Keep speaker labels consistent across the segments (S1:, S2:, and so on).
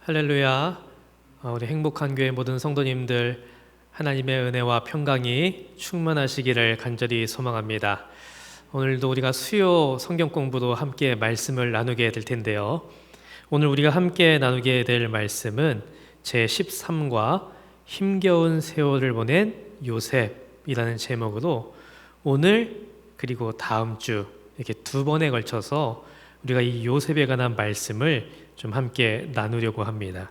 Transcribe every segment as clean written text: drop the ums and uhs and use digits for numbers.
S1: 할렐루야. 우리 행복한 교회 모든 성도님들 하나님의 은혜와 평강이 충만하시기를 간절히 소망합니다. 오늘도 우리가 수요 성경 공부로 함께 말씀을 나누게 될 텐데요. 오늘 우리가 함께 나누게 될 말씀은 제13과 힘겨운 세월을 보낸 요셉이라는 제목으로 오늘 그리고 다음 주 이렇게 두 번에 걸쳐서 우리가 이 요셉에 관한 말씀을 좀 함께 나누려고 합니다.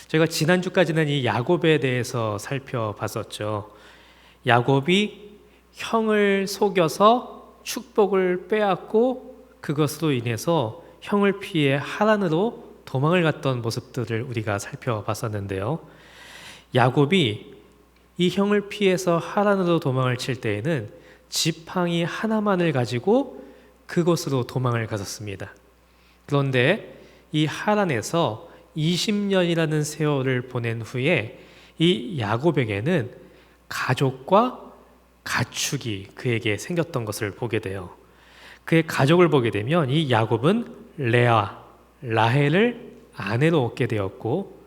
S1: 저희가 지난주까지는 이 야곱에 대해서 살펴봤었죠. 야곱이 형을 속여서 축복을 빼앗고 그것으로 인해서 형을 피해 하란으로 도망을 갔던 모습들을 우리가 살펴봤었는데요. 야곱이 이 형을 피해서 하란으로 도망을 칠 때에는 지팡이 하나만을 가지고 그곳으로 도망을 갔었습니다. 그런데 이 하란에서 20년이라는 세월을 보낸 후에 이 야곱에게는 가족과 가축이 그에게 생겼던 것을 보게 돼요. 그의 가족을 보게 되면 이 야곱은 레아, 라헬을 아내로 얻게 되었고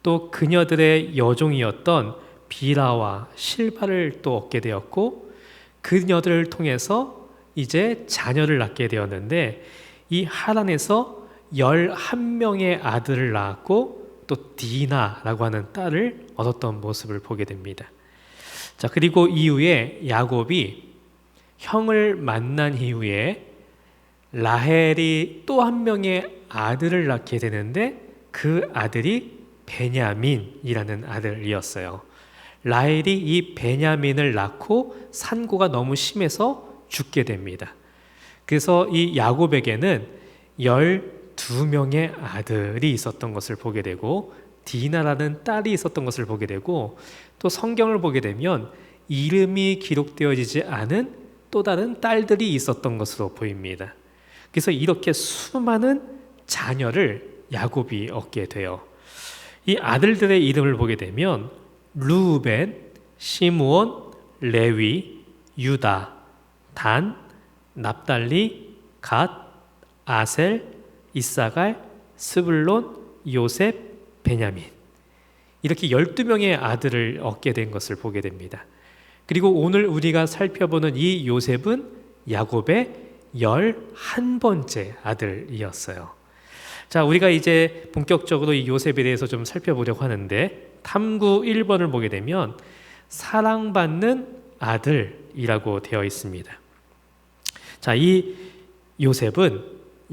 S1: 또 그녀들의 여종이었던 비라와 실바를 또 얻게 되었고 그녀들을 통해서 이제 자녀를 낳게 되었는데 이 하란에서 11명의 아들을 낳았고 또 디나라고 하는 딸을 얻었던 모습을 보게 됩니다. 자, 그리고 이후에 야곱이 형을 만난 이후에 라헬이 또 한 명의 아들을 낳게 되는데 그 아들이 베냐민이라는 아들이었어요. 라헬이 이 베냐민을 낳고 산고가 너무 심해서 죽게 됩니다. 그래서 이 야곱에게는 12명의 아들이 있었던 것을 보게 되고 디나라는 딸이 있었던 것을 보게 되고 또 성경을 보게 되면 이름이 기록되어지지 않은 또 다른 딸들이 있었던 것으로 보입니다. 그래서 이렇게 수많은 자녀를 야곱이 얻게 돼요. 이 아들들의 이름을 보게 되면 르우벤, 시므온, 레위, 유다, 단, 납달리, 갓, 아셀, 이사갈, 스불론, 요셉, 베냐민, 이렇게 12명의 아들을 얻게 된 것을 보게 됩니다. 그리고 오늘 우리가 살펴보는 이 요셉은 야곱의 11번째 아들이었어요. 자, 우리가 이제 본격적으로 이 요셉에 대해서 좀 살펴보려고 하는데 탐구 1번을 보게 되면 사랑받는 아들이라고 되어 있습니다. 자, 이 요셉은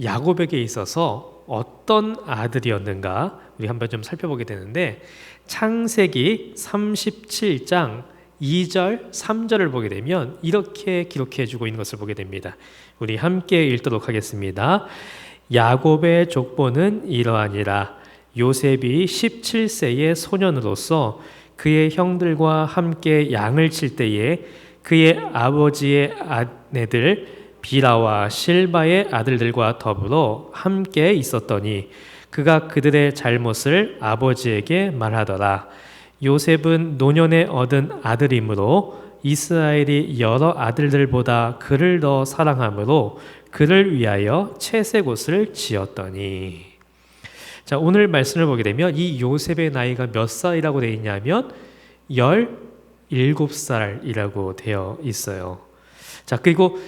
S1: 야곱에게 있어서 어떤 아들이었는가 우리 한번 좀 살펴보게 되는데 창세기 37장 2절 3절을 보게 되면 이렇게 기록해 주고 있는 것을 보게 됩니다. 우리 함께 읽도록 하겠습니다. 야곱의 족보는 이러하니라. 요셉이 17세의 소년으로서 그의 형들과 함께 양을 칠 때에 그의 아버지의 아내들 비라와 실바의 아들들과 더불어 함께 있었더니 그가 그들의 잘못을 아버지에게 말하더라. 요셉은 노년에 얻은 아들이므로 이스라엘이 여러 아들들보다 그를 더 사랑하므로 그를 위하여 채색옷을 지었더니. 자, 오늘 말씀을 보게 되면 이 요셉의 나이가 몇 살이라고 되어 있냐면 17살이라고 되어 있어요. 자, 그리고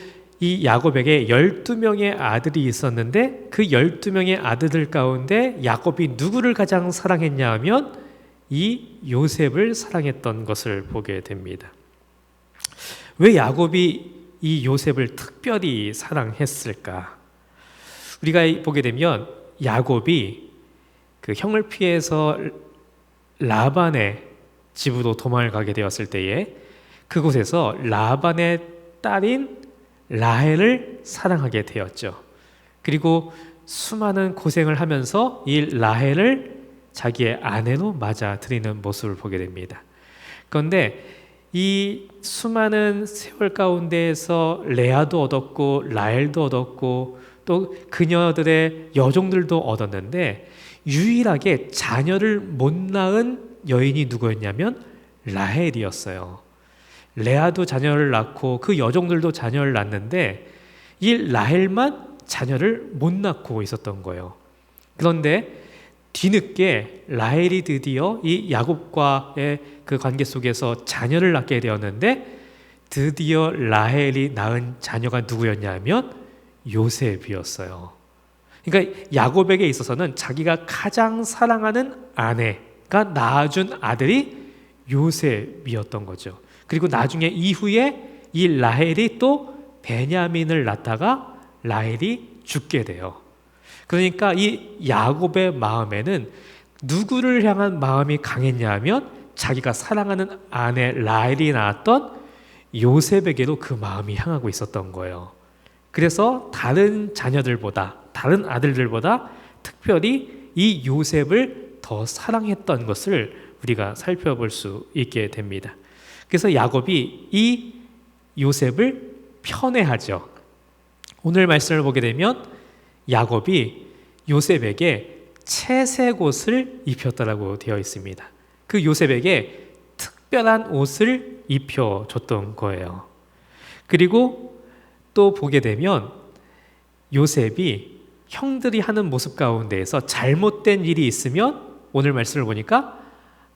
S1: 이 야곱에게 12명의 아들이 있었는데 그 12명의 아들들 가운데 야곱이 누구를 가장 사랑했냐 하면 이 요셉을 사랑했던 것을 보게 됩니다. 왜 야곱이 이 요셉을 특별히 사랑했을까? 우리가 보게 되면 야곱이 그 형을 피해서 라반의 집으로 도망을 가게 되었을 때에 그곳에서 라반의 딸인 라헬을 사랑하게 되었죠. 그리고 수많은 고생을 하면서 이 라헬을 자기의 아내로 맞아들이는 모습을 보게 됩니다. 그런데 이 수많은 세월 가운데에서 레아도 얻었고 라헬도 얻었고 또 그녀들의 여종들도 얻었는데 유일하게 자녀를 못 낳은 여인이 누구였냐면 라헬이었어요. 레아도 자녀를 낳고 그 여종들도 자녀를 낳는데 이 라헬만 자녀를 못 낳고 있었던 거예요. 그런데 뒤늦게 라헬이 드디어 이 야곱과의 그 관계 속에서 자녀를 낳게 되었는데, 드디어 라헬이 낳은 자녀가 누구였냐면 요셉이었어요. 그러니까 야곱에게 있어서는 자기가 가장 사랑하는 아내가 낳아준 아들이 요셉이었던 거죠. 그리고 나중에 이후에 이 라헬이 또 베냐민을 낳다가 라헬이 죽게 돼요. 그러니까 이 야곱의 마음에는 누구를 향한 마음이 강했냐면 자기가 사랑하는 아내 라헬이 낳았던 요셉에게도 그 마음이 향하고 있었던 거예요. 그래서 다른 자녀들보다, 다른 아들들보다 특별히 이 요셉을 더 사랑했던 것을 우리가 살펴볼 수 있게 됩니다. 그래서 야곱이 이 요셉을 편애하죠. 오늘 말씀을 보게 되면 야곱이 요셉에게 채색 옷을 입혔다라고 되어 있습니다. 그 요셉에게 특별한 옷을 입혀줬던 거예요. 그리고 또 보게 되면 요셉이 형들이 하는 모습 가운데에서 잘못된 일이 있으면 오늘 말씀을 보니까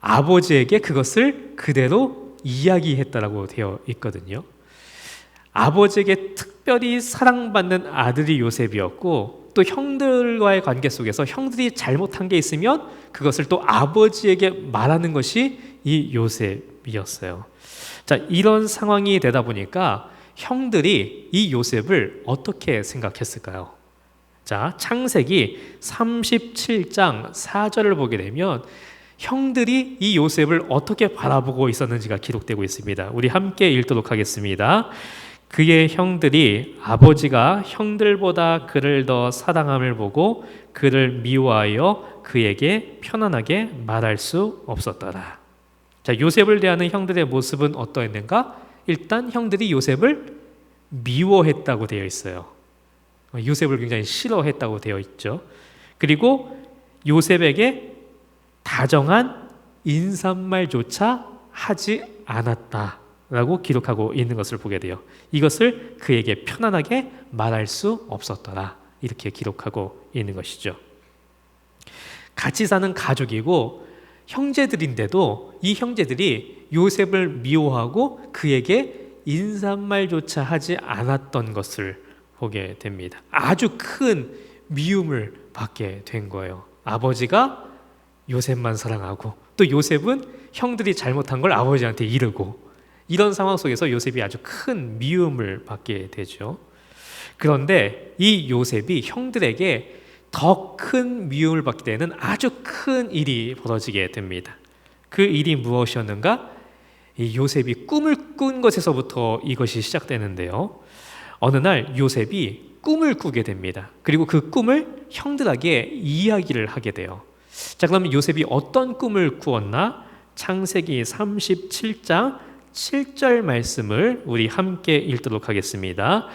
S1: 아버지에게 그것을 그대로 이야기했다라고 되어 있거든요. 아버지에게 특별히 사랑받는 아들이 요셉이었고, 또 형들과의 관계 속에서 형들이 잘못한 게 있으면 그것을 또 아버지에게 말하는 것이 이 요셉이었어요. 자, 이런 상황이 되다 보니까 형들이 이 요셉을 어떻게 생각했을까요? 자, 창세기 37장 4절을 보게 되면 형들이 이 요셉을 어떻게 바라보고 있었는지가 기록되고 있습니다. 우리 함께 읽도록 하겠습니다. 그의 형들이 아버지가 형들보다 그를 더 사랑함을 보고 그를 미워하여 그에게 편안하게 말할 수 없었더라. 자, 요셉을 대하는 형들의 모습은 어떠했는가? 일단 형들이 요셉을 미워했다고 되어 있어요. 요셉을 굉장히 싫어했다고 되어 있죠. 그리고 요셉에게 다정한 인사말조차 하지 않았다라고 기록하고 있는 것을 보게 돼요. 이것을 그에게 편안하게 말할 수 없었더라, 이렇게 기록하고 있는 것이죠. 같이 사는 가족이고 형제들인데도 이 형제들이 요셉을 미워하고 그에게 인사말조차 하지 않았던 것을 보게 됩니다. 아주 큰 미움을 받게 된 거예요. 아버지가 요셉만 사랑하고 또 요셉은 형들이 잘못한 걸 아버지한테 이르고, 이런 상황 속에서 요셉이 아주 큰 미움을 받게 되죠. 그런데 이 요셉이 형들에게 더 큰 미움을 받게 되는 아주 큰 일이 벌어지게 됩니다. 그 일이 무엇이었는가? 이 요셉이 꿈을 꾼 것에서부터 이것이 시작되는데요. 어느 날 요셉이 꿈을 꾸게 됩니다. 그리고 그 꿈을 형들에게 이야기를 하게 돼요. 자, 그럼 요셉이 어떤 꿈을 꾸었나? 창세기 37장 7절 말씀을 우리 함께 읽도록 하겠습니다.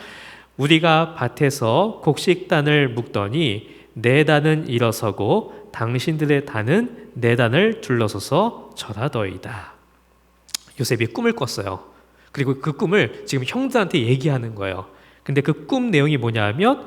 S1: 우리가 밭에서 곡식단을 묶더니 내 단은 일어서고 당신들의 단은 내 단을 둘러서서 절하더이다. 요셉이 꿈을 꿨어요. 그리고 그 꿈을 지금 형들한테 얘기하는 거예요. 근데 그 꿈 내용이 뭐냐 하면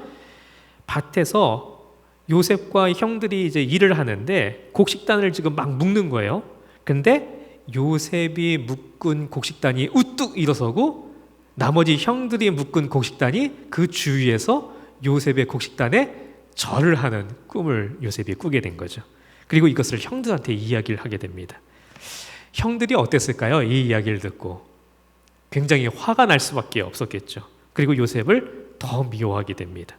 S1: 밭에서 요셉과 형들이 이제 일을 하는데 곡식단을 지금 막 묶는 거예요. 근데 요셉이 묶은 곡식단이 우뚝 일어서고 나머지 형들이 묶은 곡식단이 그 주위에서 요셉의 곡식단에 절을 하는 꿈을 요셉이 꾸게 된 거죠. 그리고 이것을 형들한테 이야기를 하게 됩니다. 형들이 어땠을까요? 이 이야기를 듣고 굉장히 화가 날 수밖에 없었겠죠. 그리고 요셉을 더 미워하게 됩니다.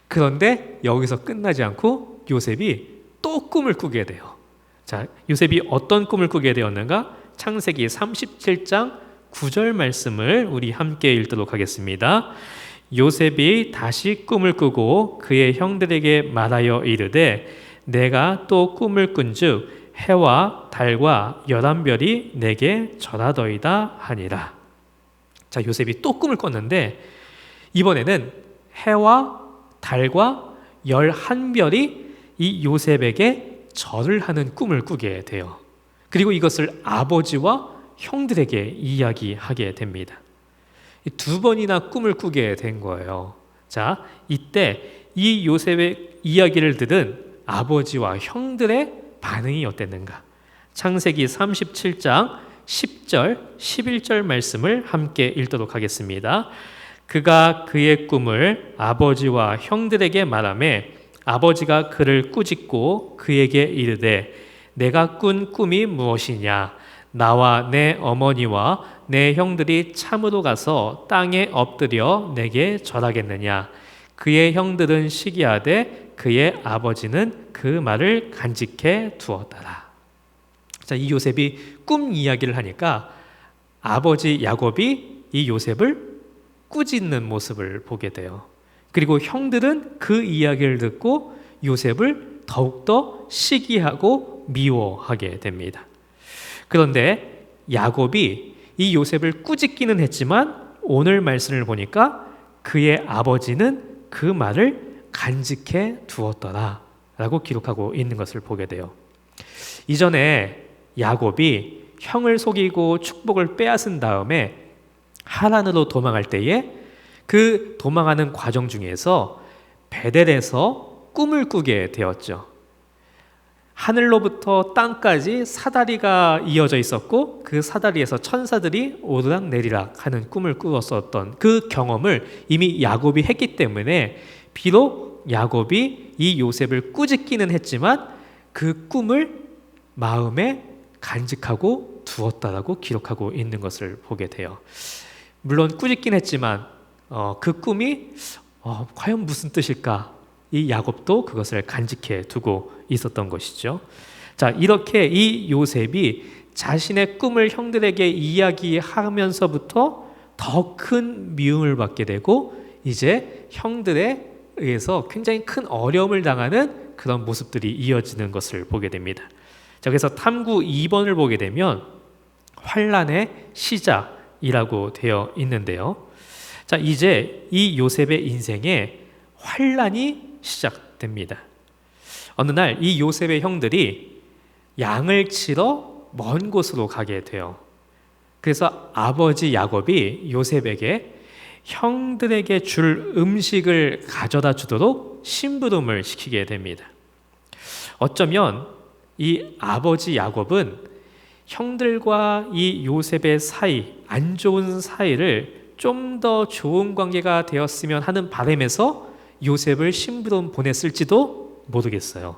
S1: 그런데 여기서 끝나지 않고 요셉이 또 꿈을 꾸게 돼요. 자, 요셉이 어떤 꿈을 꾸게 되었는가? 창세기 37장 9절 말씀을 우리 함께 읽도록 하겠습니다. 요셉이 다시 꿈을 꾸고 그의 형들에게 말하여 이르되 내가 또 꿈을 꾼즉 해와 달과 11별이 내게 절하더이다 하니라. 자, 요셉이 또 꿈을 꿨는데 이번에는 해와 달과 11별이 이 요셉에게 절을 하는 꿈을 꾸게 돼요. 그리고 이것을 아버지와 형들에게 이야기하게 됩니다. 두 번이나 꿈을 꾸게 된 거예요. 자, 이때 이 요셉의 이야기를 들은 아버지와 형들의 반응이 어땠는가? 창세기 37장 10절, 11절 말씀을 함께 읽도록 하겠습니다. 그가 그의 꿈을 아버지와 형들에게 말하매 아버지가 그를 꾸짖고 그에게 이르되 내가 꾼 꿈이 무엇이냐? 나와 내 어머니와 내 형들이 참으로 가서 땅에 엎드려 내게 절하겠느냐? 그의 형들은 시기하되 그의 아버지는 그 말을 간직해 두었더라. 자, 이 요셉이 꿈 이야기를 하니까 아버지 야곱이 이 요셉을 꾸짖는 모습을 보게 돼요. 그리고 형들은 그 이야기를 듣고 요셉을 더욱더 시기하고 미워하게 됩니다. 그런데 야곱이 이 요셉을 꾸짖기는 했지만 오늘 말씀을 보니까 그의 아버지는 그 말을 간직해 두었더라 라고 기록하고 있는 것을 보게 돼요. 이전에 야곱이 형을 속이고 축복을 빼앗은 다음에 하란으로 도망할 때에 그 도망하는 과정 중에서 베델에서 꿈을 꾸게 되었죠. 하늘로부터 땅까지 사다리가 이어져 있었고 그 사다리에서 천사들이 오르락 내리락 하는 꿈을 꾸었었던 그 경험을 이미 야곱이 했기 때문에 비록 야곱이 이 요셉을 꾸짖기는 했지만 그 꿈을 마음에 간직하고 두었다라고 기록하고 있는 것을 보게 돼요. 물론 꾸짖긴 했지만 그 꿈이 과연 무슨 뜻일까? 이 야곱도 그것을 간직해 두고 있었던 것이죠. 자, 이렇게 이 요셉이 자신의 꿈을 형들에게 이야기하면서부터 더 큰 미움을 받게 되고 이제 형들에 의해서 굉장히 큰 어려움을 당하는 그런 모습들이 이어지는 것을 보게 됩니다. 자, 그래서 탐구 2번을 보게 되면 환난의 시작이라고 되어 있는데요. 자, 이제 이 요셉의 인생에 환난이 시작됩니다. 어느 날 이 요셉의 형들이 양을 치러 먼 곳으로 가게 돼요. 그래서 아버지 야곱이 요셉에게 형들에게 줄 음식을 가져다 주도록 심부름을 시키게 됩니다. 어쩌면 이 아버지 야곱은 형들과 이 요셉의 사이, 안 좋은 사이를 좀 더 좋은 관계가 되었으면 하는 바람에서 요셉을 심부름 보냈을지도 모르겠어요.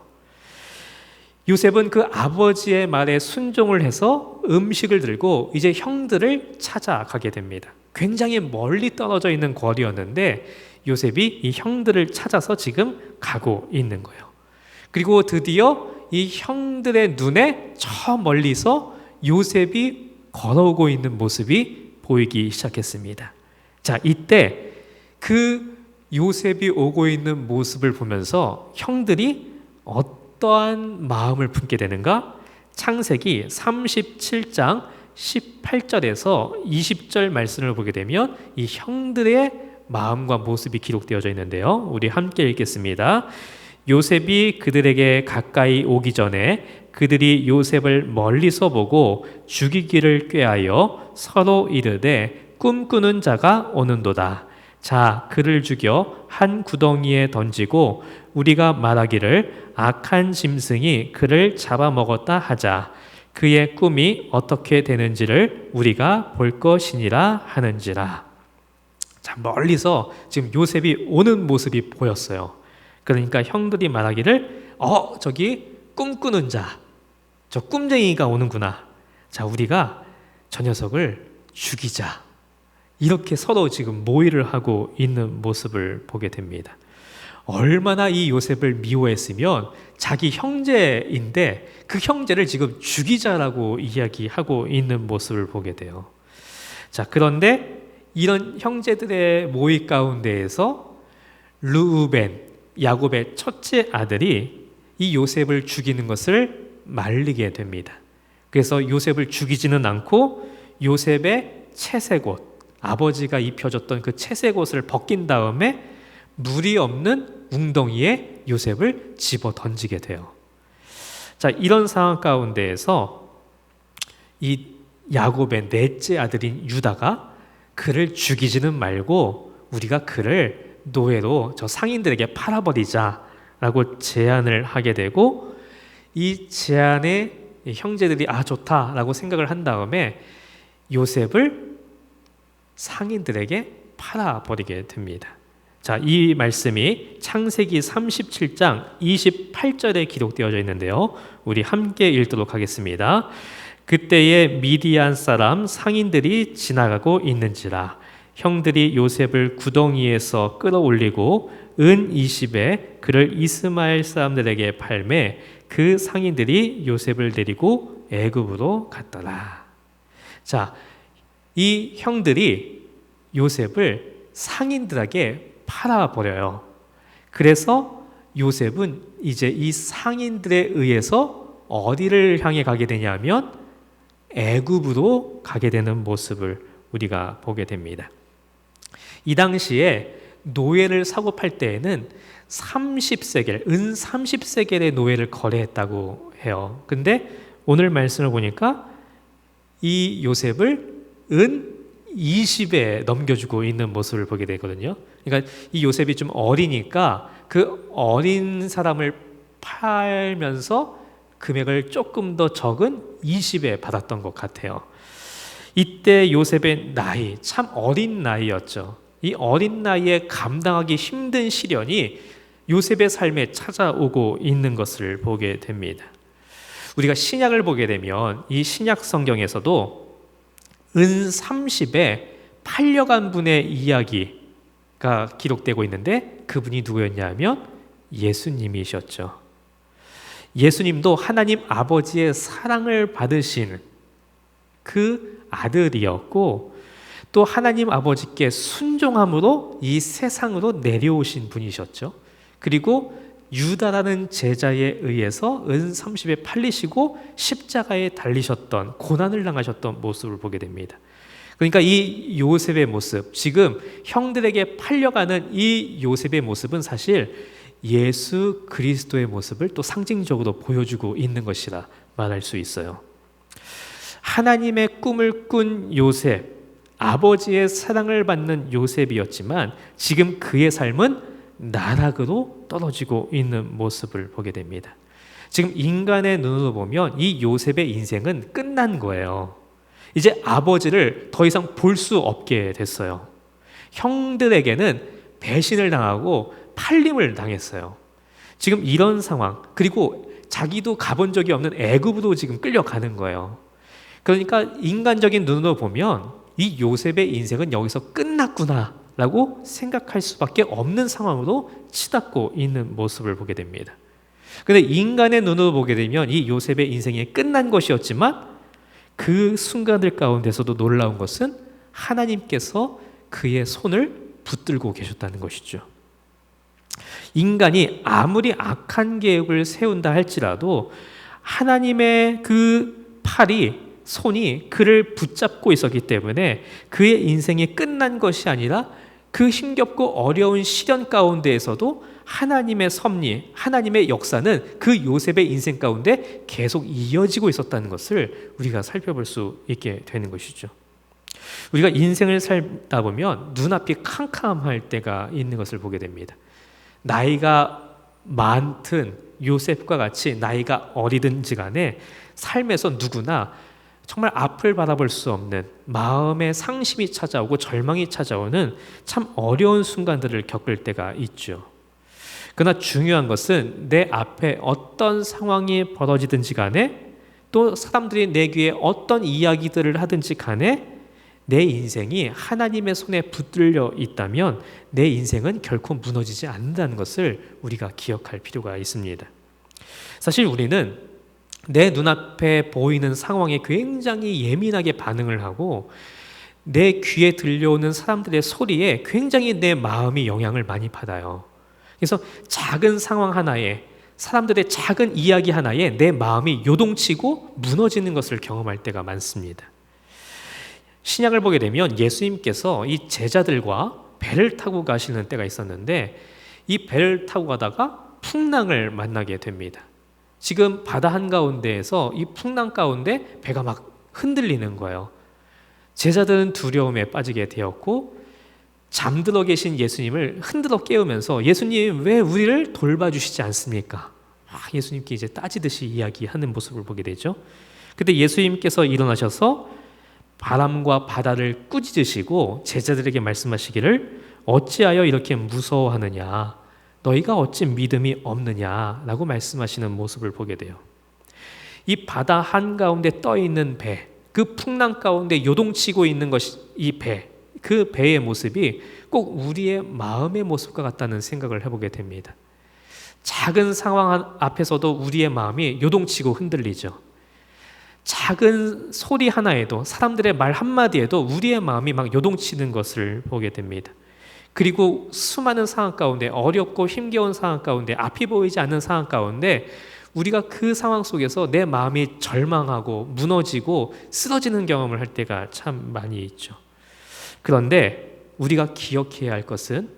S1: 요셉은 그 아버지의 말에 순종을 해서 음식을 들고 이제 형들을 찾아가게 됩니다. 굉장히 멀리 떨어져 있는 거리였는데 요셉이 이 형들을 찾아서 지금 가고 있는 거예요. 그리고 드디어 이 형들의 눈에 저 멀리서 요셉이 걸어오고 있는 모습이 보이기 시작했습니다. 자, 이때 그 요셉이 오고 있는 모습을 보면서 형들이 어떠한 마음을 품게 되는가? 창세기 37장 18절에서 20절 말씀을 보게 되면 이 형들의 마음과 모습이 기록되어져 있는데요. 우리 함께 읽겠습니다. 요셉이 그들에게 가까이 오기 전에 그들이 요셉을 멀리서 보고 죽이기를 꾀하여 서로 이르되 꿈꾸는 자가 오는도다. 자, 그를 죽여 한 구덩이에 던지고 우리가 말하기를 악한 짐승이 그를 잡아먹었다 하자. 그의 꿈이 어떻게 되는지를 우리가 볼 것이니라 하는지라. 자, 멀리서 지금 요셉이 오는 모습이 보였어요. 그러니까 형들이 말하기를 저기 꿈꾸는 자, 저 꿈쟁이가 오는구나. 자, 우리가 저 녀석을 죽이자. 이렇게 서로 지금 모의를 하고 있는 모습을 보게 됩니다. 얼마나 이 요셉을 미워했으면 자기 형제인데 그 형제를 지금 죽이자라고 이야기하고 있는 모습을 보게 돼요. 자, 그런데 이런 형제들의 모의 가운데에서 르우벤, 야곱의 첫째 아들이 이 요셉을 죽이는 것을 말리게 됩니다. 그래서 요셉을 죽이지는 않고 요셉의 채색옷, 아버지가 입혀줬던 그 채색옷을 벗긴 다음에 물이 없는 웅덩이에 요셉을 집어 던지게 돼요. 자, 이런 상황 가운데에서 이 야곱의 넷째 아들인 유다가 그를 죽이지는 말고 우리가 그를 노예로 저 상인들에게 팔아버리자 라고 제안을 하게 되고, 이 제안에 형제들이 좋다라고 생각을 한 다음에 요셉을 상인들에게 팔아버리게 됩니다. 자, 이 말씀이 창세기 37장 28절에 기록되어져 있는데요, 우리 함께 읽도록 하겠습니다. 그때에 미디안 사람 상인들이 지나가고 있는지라 형들이 요셉을 구덩이에서 끌어올리고 은 20에 그를 이스마엘 사람들에게 팔매 그 상인들이 요셉을 데리고 애굽으로 갔더라. 자, 이 형들이 요셉을 상인들에게 팔아버려요. 그래서 요셉은 이제 이 상인들에 의해서 어디를 향해 가게 되냐면 애굽으로 가게 되는 모습을 우리가 보게 됩니다. 이 당시에 노예를 사고 팔 때에는 30세겔, 은 30세겔의 노예를 거래했다고 해요. 근데 오늘 말씀을 보니까 이 요셉을 은 20에 넘겨주고 있는 모습을 보게 되거든요. 그러니까 이 요셉이 좀 어리니까 그 어린 사람을 팔면서 금액을 조금 더 적은 20에 받았던 것 같아요. 이때 요셉의 나이, 참 어린 나이였죠. 이 어린 나이에 감당하기 힘든 시련이 요셉의 삶에 찾아오고 있는 것을 보게 됩니다. 우리가 신약을 보게 되면 이 신약 성경에서도 은 30에 팔려간 분의 이야기가 기록되고 있는데 그분이 누구였냐면 예수님이셨죠. 예수님도 하나님 아버지의 사랑을 받으신 그 아들이었고, 또 하나님 아버지께 순종함으로 이 세상으로 내려오신 분이셨죠. 그리고 유다라는 제자에 의해서 은 30에 팔리시고 십자가에 달리셨던, 고난을 당하셨던 모습을 보게 됩니다. 그러니까 이 요셉의 모습, 지금 형들에게 팔려가는 이 요셉의 모습은 사실 예수 그리스도의 모습을 또 상징적으로 보여주고 있는 것이라 말할 수 있어요. 하나님의 꿈을 꾼 요셉, 아버지의 사랑을 받는 요셉이었지만 지금 그의 삶은 나락으로 떨어지고 있는 모습을 보게 됩니다. 지금 인간의 눈으로 보면 이 요셉의 인생은 끝난 거예요. 이제 아버지를 더 이상 볼 수 없게 됐어요. 형들에게는 배신을 당하고 팔림을 당했어요. 지금 이런 상황, 그리고 자기도 가본 적이 없는 애굽으로 지금 끌려가는 거예요. 그러니까 인간적인 눈으로 보면 이 요셉의 인생은 여기서 끝났구나 라고 생각할 수밖에 없는 상황으로 치닫고 있는 모습을 보게 됩니다. 그런데 인간의 눈으로 보게 되면 이 요셉의 인생이 끝난 것이었지만 그 순간들 가운데서도 놀라운 것은 하나님께서 그의 손을 붙들고 계셨다는 것이죠. 인간이 아무리 악한 계획을 세운다 할지라도 하나님의 그 팔이, 손이 그를 붙잡고 있었기 때문에 그의 인생이 끝난 것이 아니라 그 힘겹고 어려운 시련 가운데에서도 하나님의 섭리, 하나님의 역사는 그 요셉의 인생 가운데 계속 이어지고 있었다는 것을 우리가 살펴볼 수 있게 되는 것이죠. 우리가 인생을 살다 보면 눈앞이 캄캄할 때가 있는 것을 보게 됩니다. 나이가 많든 요셉과 같이 나이가 어리든지 간에 삶에서 누구나 정말 앞을 바라볼 수 없는 마음의 상심이 찾아오고 절망이 찾아오는 참 어려운 순간들을 겪을 때가 있죠. 그러나 중요한 것은 내 앞에 어떤 상황이 벌어지든지 간에, 또 사람들이 내 귀에 어떤 이야기들을 하든지 간에 내 인생이 하나님의 손에 붙들려 있다면 내 인생은 결코 무너지지 않는다는 것을 우리가 기억할 필요가 있습니다. 사실 우리는 내 눈앞에 보이는 상황에 굉장히 예민하게 반응을 하고 내 귀에 들려오는 사람들의 소리에 굉장히 내 마음이 영향을 많이 받아요. 그래서 작은 상황 하나에, 사람들의 작은 이야기 하나에 내 마음이 요동치고 무너지는 것을 경험할 때가 많습니다. 신약을 보게 되면 예수님께서 이 제자들과 배를 타고 가시는 때가 있었는데 이 배를 타고 가다가 풍랑을 만나게 됩니다. 지금 바다 한가운데에서 이 풍랑 가운데 배가 막 흔들리는 거예요. 제자들은 두려움에 빠지게 되었고 잠들어 계신 예수님을 흔들어 깨우면서 예수님 왜 우리를 돌봐주시지 않습니까? 예수님께 이제 따지듯이 이야기하는 모습을 보게 되죠. 그때 예수님께서 일어나셔서 바람과 바다를 꾸짖으시고 제자들에게 말씀하시기를 어찌하여 이렇게 무서워하느냐, 너희가 어찌 믿음이 없느냐라고 말씀하시는 모습을 보게 돼요. 이 바다 한가운데 떠 있는 배, 그 풍랑 가운데 요동치고 있는 것이 이 배, 그 배의 모습이 꼭 우리의 마음의 모습과 같다는 생각을 해보게 됩니다. 작은 상황 앞에서도 우리의 마음이 요동치고 흔들리죠. 작은 소리 하나에도, 사람들의 말 한마디에도 우리의 마음이 막 요동치는 것을 보게 됩니다. 그리고 수많은 상황 가운데, 어렵고 힘겨운 상황 가운데, 앞이 보이지 않는 상황 가운데 우리가 그 상황 속에서 내 마음이 절망하고 무너지고 쓰러지는 경험을 할 때가 참 많이 있죠. 그런데 우리가 기억해야 할 것은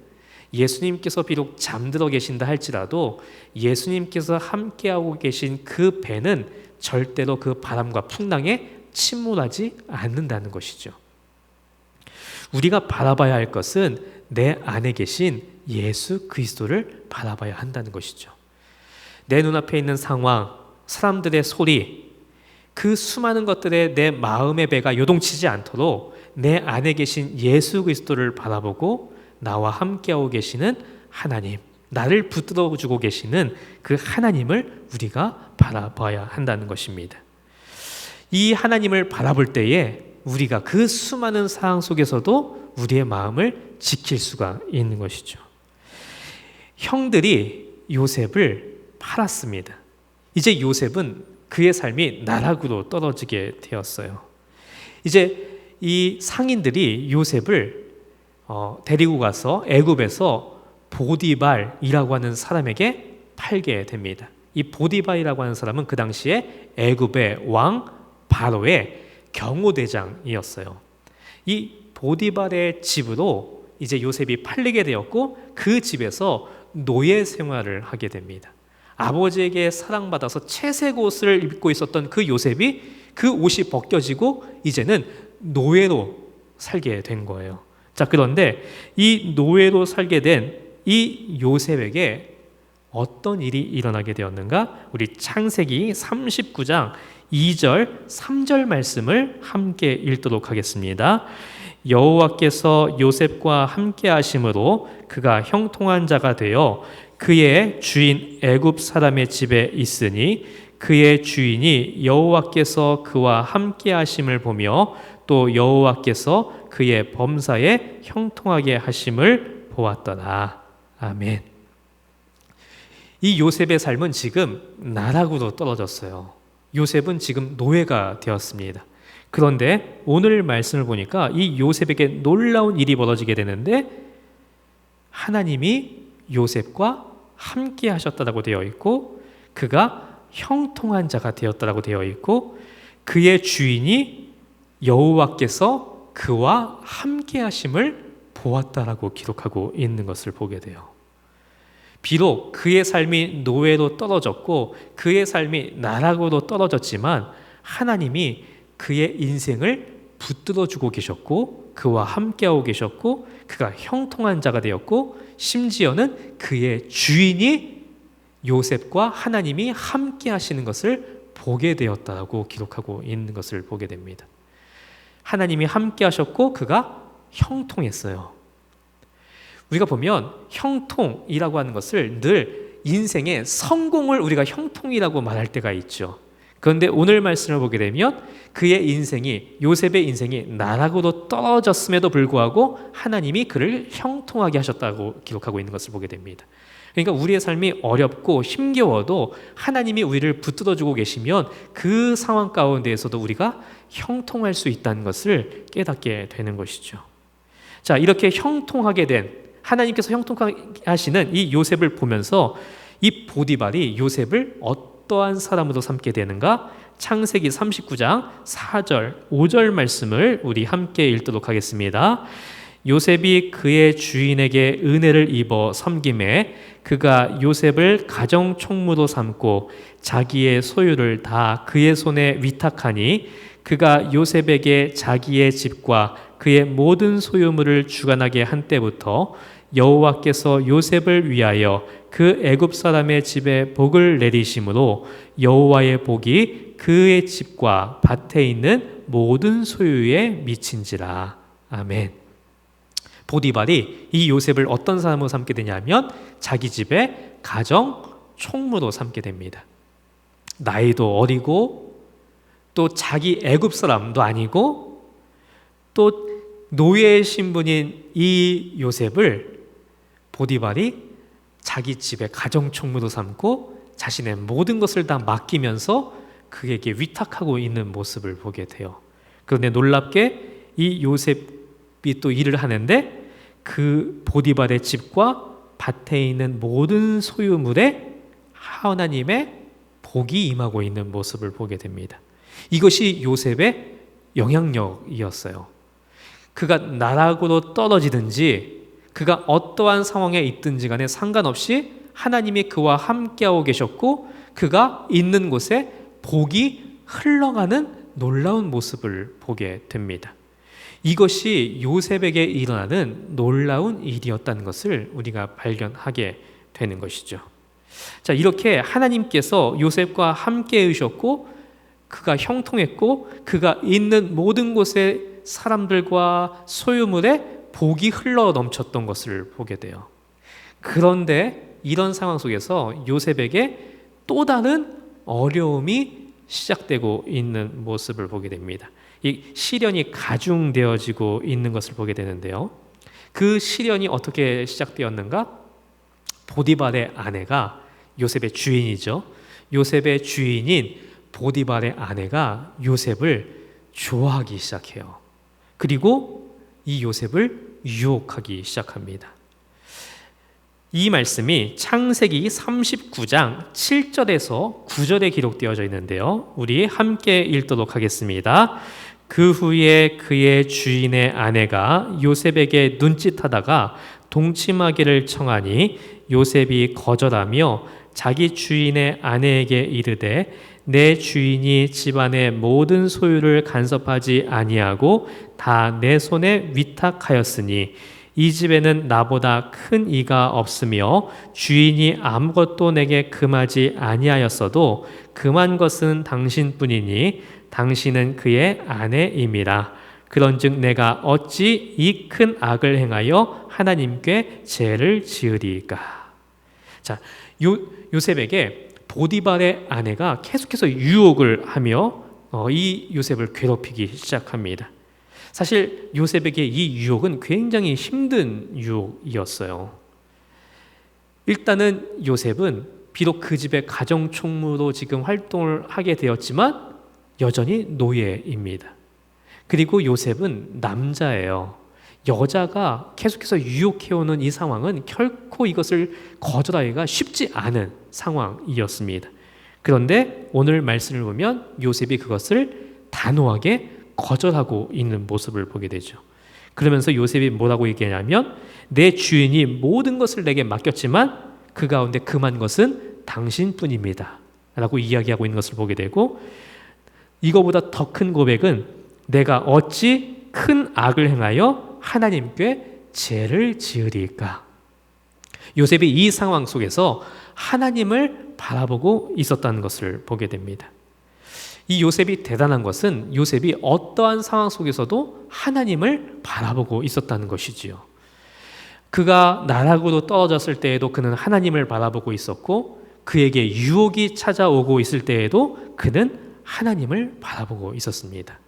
S1: 예수님께서 비록 잠들어 계신다 할지라도 예수님께서 함께하고 계신 그 배는 절대로 그 바람과 풍랑에 침몰하지 않는다는 것이죠. 우리가 바라봐야 할 것은 내 안에 계신 예수 그리스도를 바라봐야 한다는 것이죠. 내 눈앞에 있는 상황, 사람들의 소리, 그 수많은 것들에 내 마음의 배가 요동치지 않도록 내 안에 계신 예수 그리스도를 바라보고 나와 함께하고 계시는 하나님, 나를 붙들어주고 계시는 그 하나님을 우리가 바라봐야 한다는 것입니다. 이 하나님을 바라볼 때에 우리가 그 수많은 상황 속에서도 우리의 마음을 지킬 수가 있는 것이죠. 형들이 요셉을 팔았습니다. 이제 요셉은 그의 삶이 나락으로 떨어지게 되었어요. 이제 이 상인들이 요셉을 데리고 가서 애굽에서 보디발이라고 하는 사람에게 팔게 됩니다. 이 보디발이라고 하는 사람은 그 당시에 애굽의 왕 바로의 경호대장이었어요. 이 보디발의 집으로 이제 요셉이 팔리게 되었고 그 집에서 노예 생활을 하게 됩니다. 아버지에게 사랑받아서 채색 옷을 입고 있었던 그 요셉이 그 옷이 벗겨지고 이제는 노예로 살게 된 거예요. 자, 그런데 이 노예로 살게 된 이 요셉에게 어떤 일이 일어나게 되었는가? 우리 창세기 39장 2절, 3절 말씀을 함께 읽도록 하겠습니다. 여호와께서 요셉과 함께 하심으로 그가 형통한 자가 되어 그의 주인 애굽 사람의 집에 있으니 그의 주인이 여호와께서 그와 함께 하심을 보며 또 여호와께서 그의 범사에 형통하게 하심을 보았더라. 아멘. 이 요셉의 삶은 지금 나락으로 떨어졌어요. 요셉은 지금 노예가 되었습니다. 그런데 오늘 말씀을 보니까 이 요셉에게 놀라운 일이 벌어지게 되는데 하나님이 요셉과 함께 하셨다고 되어 있고 그가 형통한 자가 되었다고 되어 있고 그의 주인이 여호와께서 그와 함께 하심을 보았다라고 기록하고 있는 것을 보게 돼요. 비록 그의 삶이 노예로 떨어졌고 그의 삶이 나락으로 떨어졌지만 하나님이 그의 인생을 붙들어주고 계셨고 그와 함께하고 계셨고 그가 형통한 자가 되었고 심지어는 그의 주인이 요셉과 하나님이 함께 하시는 것을 보게 되었다고 기록하고 있는 것을 보게 됩니다. 하나님이 함께 하셨고 그가 형통했어요. 우리가 보면 형통이라고 하는 것을 늘 인생의 성공을 우리가 형통이라고 말할 때가 있죠. 그런데 오늘 말씀을 보게 되면 그의 인생이 요셉의 인생이 나락으로 떨어졌음에도 불구하고 하나님이 그를 형통하게 하셨다고 기록하고 있는 것을 보게 됩니다. 그러니까 우리의 삶이 어렵고 힘겨워도 하나님이 우리를 붙들어주고 계시면 그 상황 가운데에서도 우리가 형통할 수 있다는 것을 깨닫게 되는 것이죠. 자, 이렇게 형통하게 된 하나님께서 형통하게 하시는 이 요셉을 보면서 이 보디발이 요셉을 어떠한 사람으로 삼게 되는가? 창세기 39장 4절, 5절 말씀을 우리 함께 읽도록 하겠습니다. 요셉이 그의 주인에게 은혜를 입어 섬김에 그가 요셉을 가정 총무로 삼고 자기의 소유를 다 그의 손에 위탁하니 그가 요셉에게 자기의 집과 그의 모든 소유물을 주관하게 한 때부터 여호와께서 요셉을 위하여 그 애굽 사람의 집에 복을 내리심으로 여호와의 복이 그의 집과 밭에 있는 모든 소유에 미친지라. 아멘. 보디발이 이 요셉을 어떤 사람으로 삼게 되냐면 자기 집의 가정 총무로 삼게 됩니다. 나이도 어리고 또 자기 애굽 사람도 아니고 또 노예 신분인 이 요셉을 보디발이 자기 집의 가정 총무로 삼고 자신의 모든 것을 다 맡기면서 그에게 위탁하고 있는 모습을 보게 돼요. 그런데 놀랍게 이 요셉이 또 일을 하는데 그 보디발의 집과 밭에 있는 모든 소유물에 하나님의 복이 임하고 있는 모습을 보게 됩니다. 이것이 요셉의 영향력이었어요. 그가 나락으로 떨어지든지 그가 어떠한 상황에 있든지 간에 상관없이 하나님이 그와 함께하고 계셨고 그가 있는 곳에 복이 흘러가는 놀라운 모습을 보게 됩니다. 이것이 요셉에게 일어나는 놀라운 일이었다는 것을 우리가 발견하게 되는 것이죠. 자, 이렇게 하나님께서 요셉과 함께 해주셨고 그가 형통했고 그가 있는 모든 곳에 사람들과 소유물에 복이 흘러 넘쳤던 것을 보게 돼요. 그런데 이런 상황 속에서 요셉에게 또 다른 어려움이 시작되고 있는 모습을 보게 됩니다. 이 시련이 가중되어지고 있는 것을 보게 되는데요. 그 시련이 어떻게 시작되었는가? 보디발의 아내가 요셉의 주인이죠. 요셉의 주인인 보디발의 아내가 요셉을 좋아하기 시작해요. 그리고 이 요셉을 유혹하기 시작합니다. 이 말씀이 창세기 39장 7절에서 9절에 기록되어져 있는데요. 우리 함께 읽도록 하겠습니다. 그 후에 그의 주인의 아내가 요셉에게 눈짓하다가 동침하기를 청하니 요셉이 거절하며 자기 주인의 아내에게 이르되 내 주인이 집안의 모든 소유를 간섭하지 아니하고 다 내 손에 위탁하였으니 이 집에는 나보다 큰 이가 없으며 주인이 아무것도 내게 금하지 아니하였어도 금한 것은 당신뿐이니 당신은 그의 아내임이라. 그런즉 내가 어찌 이 큰 악을 행하여 하나님께 죄를 지으리까. 자, 요셉에게 보디발의 아내가 계속해서 유혹을 하며 이 요셉을 괴롭히기 시작합니다. 사실 요셉에게 이 유혹은 굉장히 힘든 유혹이었어요. 일단은 요셉은 비록 그 집의 가정 총무로 지금 활동을 하게 되었지만 여전히 노예입니다. 그리고 요셉은 남자예요. 여자가 계속해서 유혹해오는 이 상황은 결코 이것을 거절하기가 쉽지 않은 상황이었습니다. 그런데 오늘 말씀을 보면 요셉이 그것을 단호하게 거절하고 있는 모습을 보게 되죠. 그러면서 요셉이 뭐라고 얘기하냐면 내 주인이 모든 것을 내게 맡겼지만 그 가운데 금한 것은 당신뿐입니다 라고 이야기하고 있는 것을 보게 되고, 이거보다 더 큰 고백은 내가 어찌 큰 악을 행하여 하나님께 죄를 지으리까. 요셉이 이 상황 속에서 하나님을 바라보고 있었다는 것을 보게 됩니다. 이 요셉이 대단한 것은 요셉이 어떠한 상황 속에서도 하나님을 바라보고 있었다는 것이지요. 그가 나락으로 떨어졌을 때에도 그는 하나님을 바라보고 있었고 그에게 유혹이 찾아오고 있을 때에도 그는 하나님을 바라보고 있었습니다.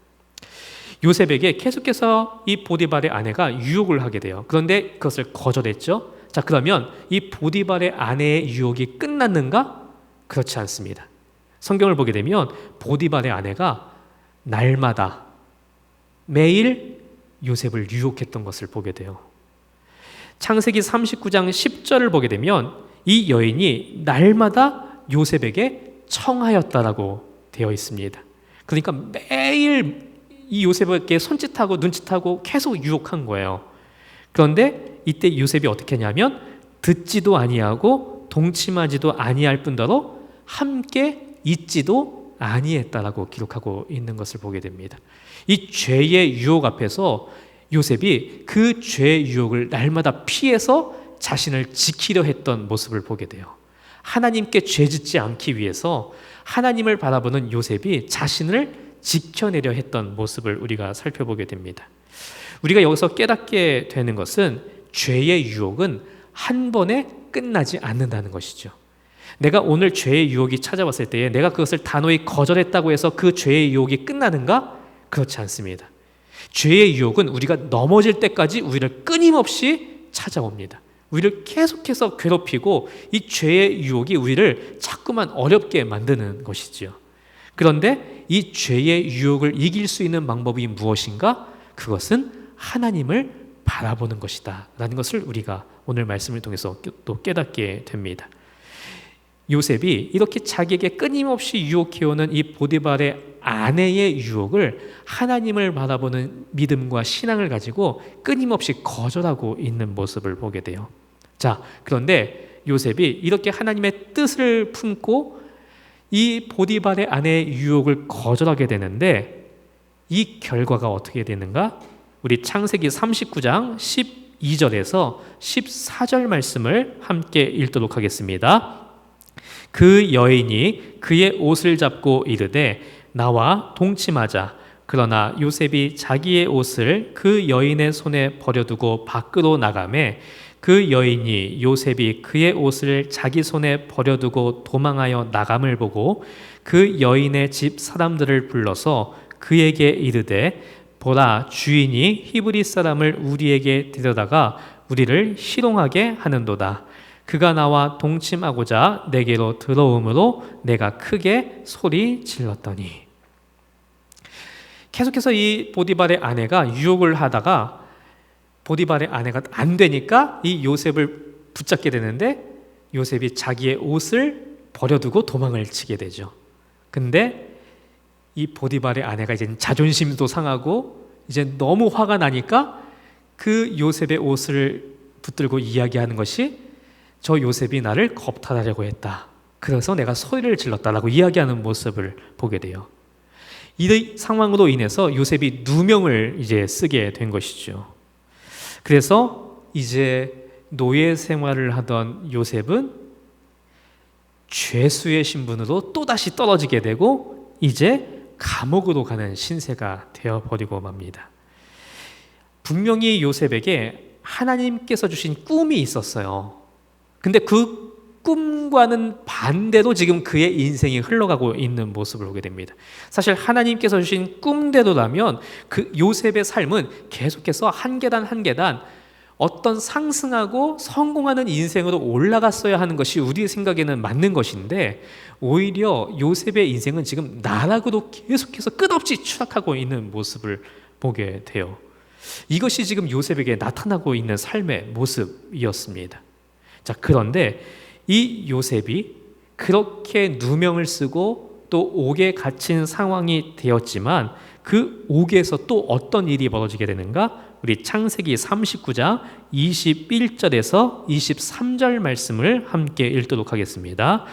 S1: 요셉에게 계속해서 이 보디발의 아내가 유혹을 하게 돼요. 그런데 그것을 거절했죠. 자, 그러면 이 보디발의 아내의 유혹이 끝났는가? 그렇지 않습니다. 성경을 보게 되면 보디발의 아내가 날마다 매일 요셉을 유혹했던 것을 보게 돼요. 창세기 39장 10절을 보게 되면 이 여인이 날마다 요셉에게 청하였다라고 되어 있습니다. 그러니까 매일 이 요셉에게 손짓하고 눈짓하고 계속 유혹한 거예요. 그런데 이때 요셉이 어떻게 하냐면 듣지도 아니하고 동침하지도 아니할 뿐더러 함께 있지도 아니했다라고 기록하고 있는 것을 보게 됩니다. 이 죄의 유혹 앞에서 요셉이 그 죄의 유혹을 날마다 피해서 자신을 지키려 했던 모습을 보게 돼요. 하나님께 죄짓지 않기 위해서 하나님을 바라보는 요셉이 자신을 지켜내려 했던 모습을 우리가 살펴보게 됩니다. 우리가 여기서 깨닫게 되는 것은 죄의 유혹은 한 번에 끝나지 않는다는 것이죠. 내가 오늘 죄의 유혹이 찾아왔을 때에 내가 그것을 단호히 거절했다고 해서 그 죄의 유혹이 끝나는가? 그렇지 않습니다. 죄의 유혹은 우리가 넘어질 때까지 우리를 끊임없이 찾아옵니다. 우리를 계속해서 괴롭히고 이 죄의 유혹이 우리를 자꾸만 어렵게 만드는 것이지요. 그런데 이 죄의 유혹을 이길 수 있는 방법이 무엇인가? 그것은 하나님을 바라보는 것이다 라는 것을 우리가 오늘 말씀을 통해서 또 깨닫게 됩니다. 요셉이 이렇게 자기에게 끊임없이 유혹해오는 이 보디발의 아내의 유혹을 하나님을 바라보는 믿음과 신앙을 가지고 끊임없이 거절하고 있는 모습을 보게 돼요. 자, 그런데 요셉이 이렇게 하나님의 뜻을 품고 이 보디발의 아내의 유혹을 거절하게 되는데 이 결과가 어떻게 되는가? 우리 창세기 39장 12절에서 14절 말씀을 함께 읽도록 하겠습니다. 그 여인이 그의 옷을 잡고 이르되 나와 동침하자. 그러나 요셉이 자기의 옷을 그 여인의 손에 버려두고 밖으로 나가매 그 여인이 요셉이 그의 옷을 자기 손에 버려두고 도망하여 나감을 보고 그 여인의 집 사람들을 불러서 그에게 이르되 보라, 주인이 히브리 사람을 우리에게 데려다가 우리를 희롱하게 하는도다. 그가 나와 동침하고자 내게로 들어오므로 내가 크게 소리 질렀더니. 계속해서 이 보디발의 아내가 유혹을 하다가 보디발의 아내가 안 되니까 이 요셉을 붙잡게 되는데 요셉이 자기의 옷을 버려두고 도망을 치게 되죠. 근데 이 보디발의 아내가 이제 자존심도 상하고 이제 너무 화가 나니까 그 요셉의 옷을 붙들고 이야기하는 것이 저 요셉이 나를 겁탈하려고 했다. 그래서 내가 소리를 질렀다라고 이야기하는 모습을 보게 돼요. 이 상황으로 인해서 요셉이 누명을 이제 쓰게 된 것이죠. 그래서 이제 노예 생활을 하던 요셉은 죄수의 신분으로 또다시 떨어지게 되고 이제 감옥으로 가는 신세가 되어버리고 맙니다. 분명히 요셉에게 하나님께서 주신 꿈이 있었어요. 근데 그 꿈과는 반대로 지금 그의 인생이 흘러가고 있는 모습을 보게 됩니다. 사실 하나님께서 주신 꿈대로라면 그 요셉의 삶은 계속해서 한 계단 한 계단 어떤 상승하고 성공하는 인생으로 올라갔어야 하는 것이 우리 생각에는 맞는 것인데 오히려 요셉의 인생은 지금 나락으로 계속해서 끝없이 추락하고 있는 모습을 보게 돼요. 이것이 지금 요셉에게 나타나고 있는 삶의 모습이었습니다. 자, 그런데 이 요셉이 그렇게 누명을 쓰고 또 옥에 갇힌 상황이 되었지만 그 옥에서 또 어떤 일이 벌어지게 되는가? 우리 창세기 39장 21절에서 23절 말씀을 함께 읽도록 하겠습니다.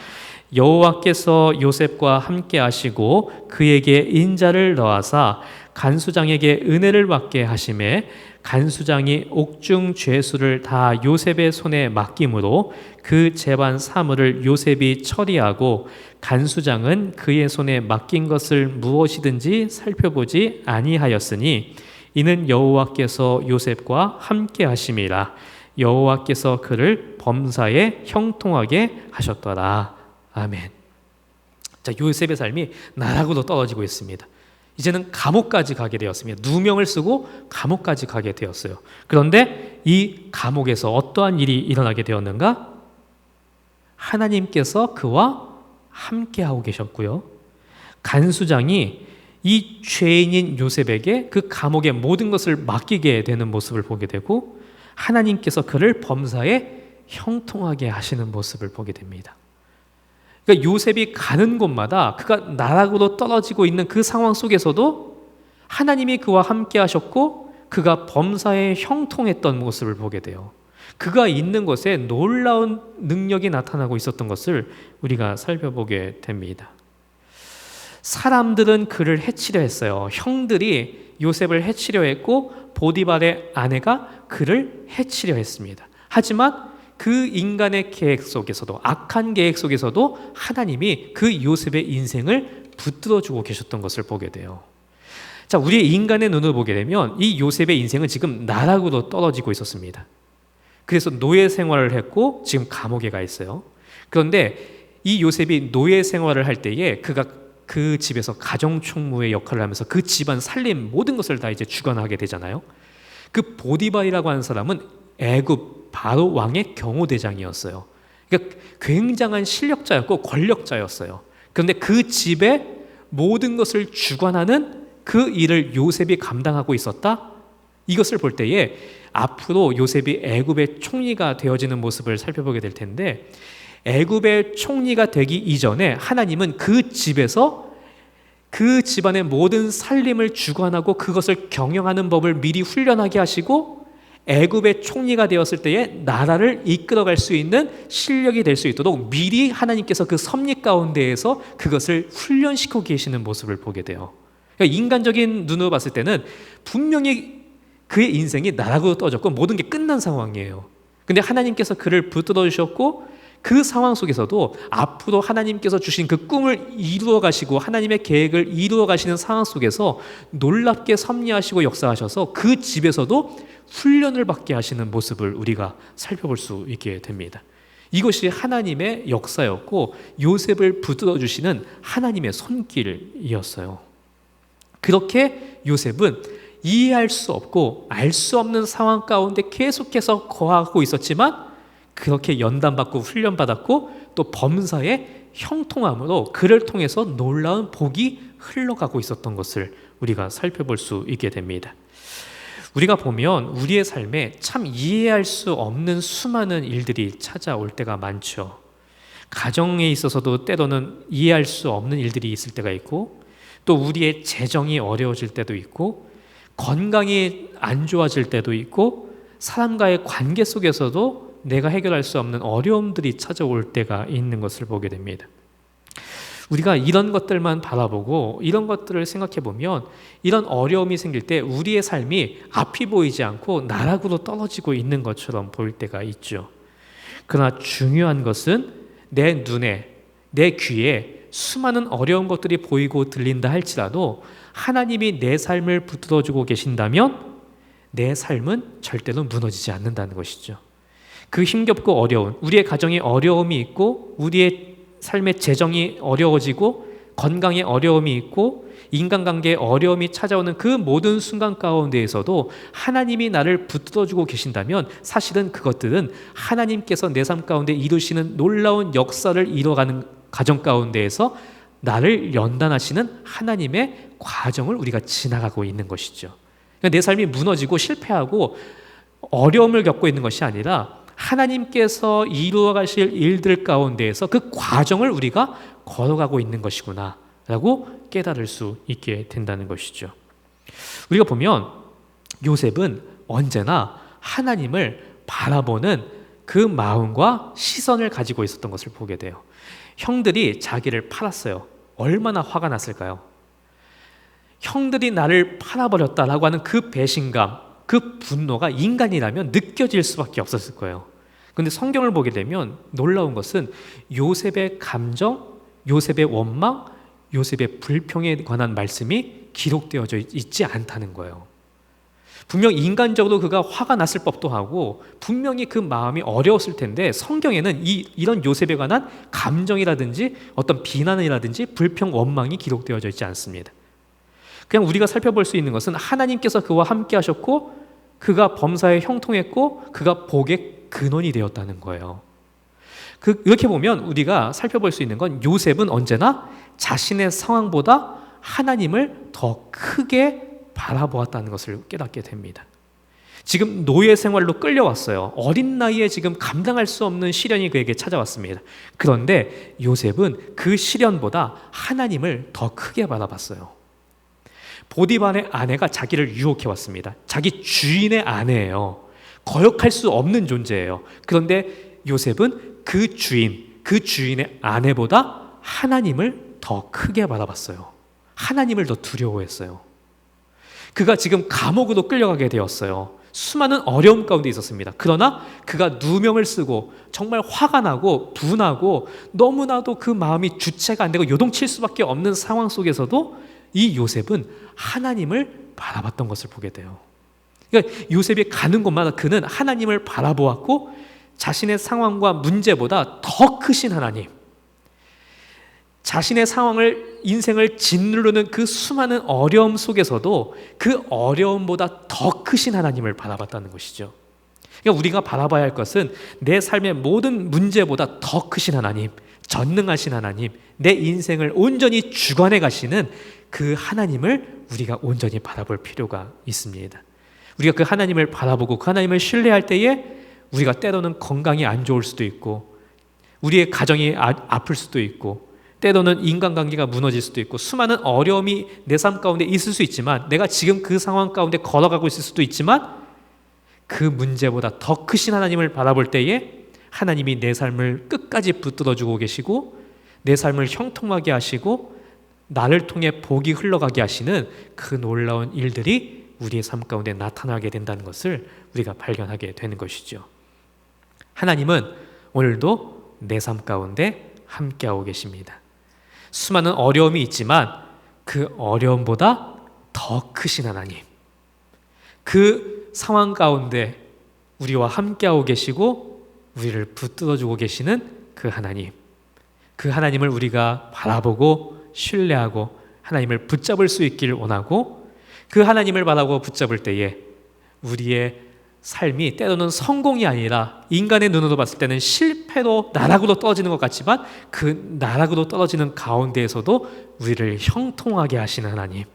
S1: 여호와께서 요셉과 함께 하시고 그에게 인자를 넣으사 간수장에게 은혜를 받게 하심에 간수장이 옥중 죄수를 다 요셉의 손에 맡김으로 그 재반 사물을 요셉이 처리하고 간수장은 그의 손에 맡긴 것을 무엇이든지 살펴보지 아니하였으니 이는 여호와께서 요셉과 함께 하심이라. 여호와께서 그를 범사에 형통하게 하셨더라. 아멘. 자, 요셉의 삶이 나락으로 떨어지고 있습니다. 이제는 감옥까지 가게 되었습니다. 누명을 쓰고 감옥까지 가게 되었어요. 그런데 이 감옥에서 어떠한 일이 일어나게 되었는가? 하나님께서 그와 함께하고 계셨고요. 간수장이 이 죄인인 요셉에게 그 감옥의 모든 것을 맡기게 되는 모습을 보게 되고 하나님께서 그를 범사에 형통하게 하시는 모습을 보게 됩니다. 그러니까 요셉이 가는 곳마다 그가 나락으로 떨어지고 있는 그 상황 속에서도 하나님이 그와 함께 하셨고 그가 범사에 형통했던 모습을 보게 돼요. 그가 있는 곳에 놀라운 능력이 나타나고 있었던 것을 우리가 살펴보게 됩니다. 사람들은 그를 해치려 했어요. 형들이 요셉을 해치려 했고 보디발의 아내가 그를 해치려 했습니다. 하지만 그 인간의 계획 속에서도, 악한 계획 속에서도 하나님이 그 요셉의 인생을 붙들어주고 계셨던 것을 보게 돼요. 자, 우리의 인간의 눈으로 보게 되면 이 요셉의 인생은 지금 나락으로 떨어지고 있었습니다. 그래서 노예 생활을 했고 지금 감옥에 가 있어요. 그런데 이 요셉이 노예 생활을 할 때에 그가 그 집에서 가정총무의 역할을 하면서 그 집안 살림 모든 것을 다 이제 주관하게 되잖아요. 그 보디발이라고 하는 사람은 애굽 바로 왕의 경호대장이었어요. 그러니까 굉장한 실력자였고 권력자였어요. 그런데 그 집의 모든 것을 주관하는 그 일을 요셉이 감당하고 있었다? 이것을 볼 때에 앞으로 요셉이 애굽의 총리가 되어지는 모습을 살펴보게 될 텐데, 애굽의 총리가 되기 이전에 하나님은 그 집에서 그 집안의 모든 살림을 주관하고 그것을 경영하는 법을 미리 훈련하게 하시고 애굽의 총리가 되었을 때에 나라를 이끌어갈 수 있는 실력이 될 수 있도록 미리 하나님께서 그 섭리 가운데에서 그것을 훈련시키고 계시는 모습을 보게 돼요. 그러니까 인간적인 눈으로 봤을 때는 분명히 그의 인생이 나락으로 떨어졌고 모든 게 끝난 상황이에요. 근데 하나님께서 그를 붙들어 주셨고 그 상황 속에서도 앞으로 하나님께서 주신 그 꿈을 이루어 가시고 하나님의 계획을 이루어 가시는 상황 속에서 놀랍게 섭리하시고 역사하셔서 그 집에서도 훈련을 받게 하시는 모습을 우리가 살펴볼 수 있게 됩니다. 이것이 하나님의 역사였고 요셉을 붙들어 주시는 하나님의 손길이었어요. 그렇게 요셉은 이해할 수 없고 알 수 없는 상황 가운데 계속해서 거하고 있었지만 그렇게 연단받고 훈련받았고 또 범사의 형통함으로 그를 통해서 놀라운 복이 흘러가고 있었던 것을 우리가 살펴볼 수 있게 됩니다. 우리가 보면 우리의 삶에 참 이해할 수 없는 수많은 일들이 찾아올 때가 많죠. 가정에 있어서도 때로는 이해할 수 없는 일들이 있을 때가 있고 또 우리의 재정이 어려워질 때도 있고 건강이 안 좋아질 때도 있고 사람과의 관계 속에서도 내가 해결할 수 없는 어려움들이 찾아올 때가 있는 것을 보게 됩니다. 우리가 이런 것들만 바라보고 이런 것들을 생각해 보면 이런 어려움이 생길 때 우리의 삶이 앞이 보이지 않고 나락으로 떨어지고 있는 것처럼 보일 때가 있죠. 그러나 중요한 것은 내 눈에, 내 귀에 수많은 어려운 것들이 보이고 들린다 할지라도 하나님이 내 삶을 붙들어주고 계신다면 내 삶은 절대로 무너지지 않는다는 것이죠. 그 힘겹고 어려운 우리의 가정에 어려움이 있고 우리의 삶의 재정이 어려워지고 건강에 어려움이 있고 인간관계에 어려움이 찾아오는 그 모든 순간 가운데에서도 하나님이 나를 붙들어주고 계신다면 사실은 그것들은 하나님께서 내 삶 가운데 이루시는 놀라운 역사를 이뤄가는 과정 가운데에서 나를 연단하시는 하나님의 과정을 우리가 지나가고 있는 것이죠. 그러니까 내 삶이 무너지고 실패하고 어려움을 겪고 있는 것이 아니라 하나님께서 이루어 가실 일들 가운데에서 그 과정을 우리가 걸어가고 있는 것이구나 라고 깨달을 수 있게 된다는 것이죠. 우리가 보면 요셉은 언제나 하나님을 바라보는 그 마음과 시선을 가지고 있었던 것을 보게 돼요. 형들이 자기를 팔았어요. 얼마나 화가 났을까요? 형들이 나를 팔아버렸다라고 하는 그 배신감, 그 분노가 인간이라면 느껴질 수밖에 없었을 거예요. 그런데 성경을 보게 되면 놀라운 것은 요셉의 감정, 요셉의 원망, 요셉의 불평에 관한 말씀이 기록되어져 있지 않다는 거예요. 분명 인간적으로 그가 화가 났을 법도 하고 분명히 그 마음이 어려웠을 텐데 성경에는 이런 요셉에 관한 감정이라든지 어떤 비난이라든지 불평, 원망이 기록되어져 있지 않습니다. 그냥 우리가 살펴볼 수 있는 것은 하나님께서 그와 함께 하셨고 그가 범사에 형통했고 그가 복의 근원이 되었다는 거예요. 이렇게 보면 우리가 살펴볼 수 있는 건 요셉은 언제나 자신의 상황보다 하나님을 더 크게 바라보았다는 것을 깨닫게 됩니다. 지금 노예 생활로 끌려왔어요. 어린 나이에 지금 감당할 수 없는 시련이 그에게 찾아왔습니다. 그런데 요셉은 그 시련보다 하나님을 더 크게 바라봤어요. 보디발의 아내가 자기를 유혹해 왔습니다. 자기 주인의 아내예요. 거역할 수 없는 존재예요. 그런데 요셉은 그 주인의 아내보다 하나님을 더 크게 바라봤어요. 하나님을 더 두려워했어요. 그가 지금 감옥으로 끌려가게 되었어요. 수많은 어려움 가운데 있었습니다. 그러나 그가 누명을 쓰고 정말 화가 나고 분하고 너무나도 그 마음이 주체가 안 되고 요동칠 수밖에 없는 상황 속에서도 이 요셉은 하나님을 바라봤던 것을 보게 돼요. 그러니까 요셉이 가는 곳마다 그는 하나님을 바라보았고 자신의 상황과 문제보다 더 크신 하나님, 자신의 상황을, 인생을 짓누르는 그 수많은 어려움 속에서도 그 어려움보다 더 크신 하나님을 바라봤다는 것이죠. 그러니까 우리가 바라봐야 할 것은 내 삶의 모든 문제보다 더 크신 하나님, 전능하신 하나님, 내 인생을 온전히 주관해 가시는 그 하나님을 우리가 온전히 바라볼 필요가 있습니다. 우리가 그 하나님을 바라보고 그 하나님을 신뢰할 때에 우리가 때로는 건강이 안 좋을 수도 있고 우리의 가정이 아플 수도 있고 때로는 인간관계가 무너질 수도 있고 수많은 어려움이 내 삶 가운데 있을 수 있지만 내가 지금 그 상황 가운데 걸어가고 있을 수도 있지만 그 문제보다 더 크신 하나님을 바라볼 때에 하나님이 내 삶을 끝까지 붙들어주고 계시고 내 삶을 형통하게 하시고 나를 통해 복이 흘러가게 하시는 그 놀라운 일들이 우리의 삶 가운데 나타나게 된다는 것을 우리가 발견하게 되는 것이죠. 하나님은 오늘도 내 삶 가운데 함께하고 계십니다. 수많은 어려움이 있지만 그 어려움보다 더 크신 하나님, 그 상황 가운데 우리와 함께하고 계시고 우리를 붙들어주고 계시는 그 하나님, 그 하나님을 우리가 바라보고 신뢰하고 하나님을 붙잡을 수 있기를 원하고 그 하나님을 바라보고 붙잡을 때에 우리의 삶이 때로는 성공이 아니라 인간의 눈으로 봤을 때는 실패로 나락으로 떨어지는 것 같지만 그 나락으로 떨어지는 가운데에서도 우리를 형통하게 하시는 하나님,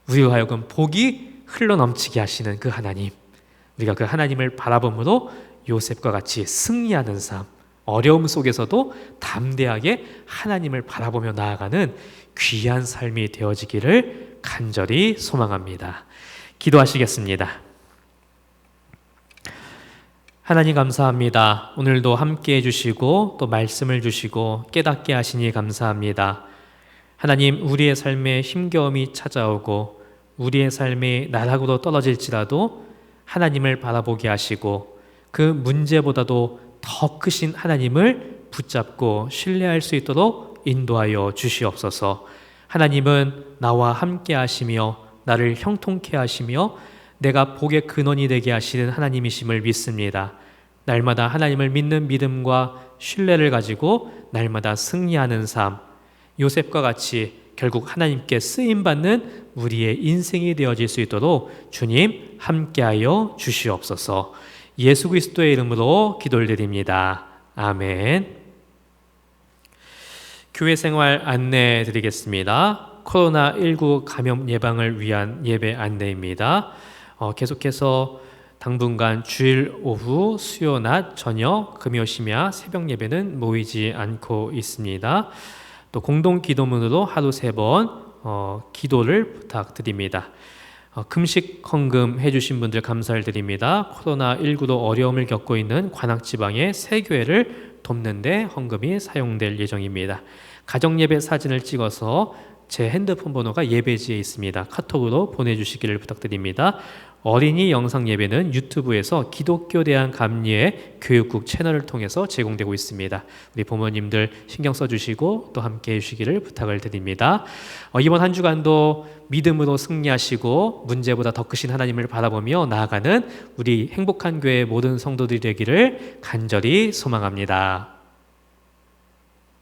S1: 우리로 하여금 복이 흘러넘치게 하시는 그 하나님, 우리가 그 하나님을 바라봄으로 요셉과 같이 승리하는 삶, 어려움 속에서도 담대하게 하나님을 바라보며 나아가는 귀한 삶이 되어지기를 간절히 소망합니다. 기도하시겠습니다. 하나님 감사합니다. 오늘도 함께 해주시고 또 말씀을 주시고 깨닫게 하시니 감사합니다. 하나님, 우리의 삶에 힘겨움이 찾아오고 우리의 삶이 나락으로 떨어질지라도 하나님을 바라보게 하시고 그 문제보다도 더 크신 하나님을 붙잡고 신뢰할 수 있도록 인도하여 주시옵소서. 하나님은 나와 함께 하시며 나를 형통케 하시며 내가 복의 근원이 되게 하시는 하나님이심을 믿습니다. 날마다 하나님을 믿는 믿음과 신뢰를 가지고 날마다 승리하는 삶, 요셉과 같이 결국 하나님께 쓰임받는 우리의 인생이 되어질 수 있도록 주님 함께하여 주시옵소서. 예수 그리스도의 이름으로 기도를 드립니다. 아멘. 교회 생활 안내 드리겠습니다. 코로나19 감염 예방을 위한 예배 안내입니다. 계속해서 당분간 주일 오후, 수요 낮, 저녁, 금요 심야, 새벽 예배는 모이지 않고 있습니다. 또 공동 기도문으로 하루 3번 기도를 부탁드립니다. 금식 헌금 해주신 분들 감사를 드립니다. 코로나19로 어려움을 겪고 있는 관악지방의 새 교회를 돕는 데 헌금이 사용될 예정입니다. 가정예배 사진을 찍어서 제 핸드폰 번호가 예배지에 있습니다. 카톡으로 보내주시기를 부탁드립니다. 어린이 영상 예배는 유튜브에서 기독교 대한 감리의 교육국 채널을 통해서 제공되고 있습니다. 우리 부모님들 신경 써주시고 또 함께 해주시기를 부탁을 드립니다. 이번 한 주간도 믿음으로 승리하시고 문제보다 더 크신 하나님을 바라보며 나아가는 우리 행복한 교회 모든 성도들이 되기를 간절히 소망합니다.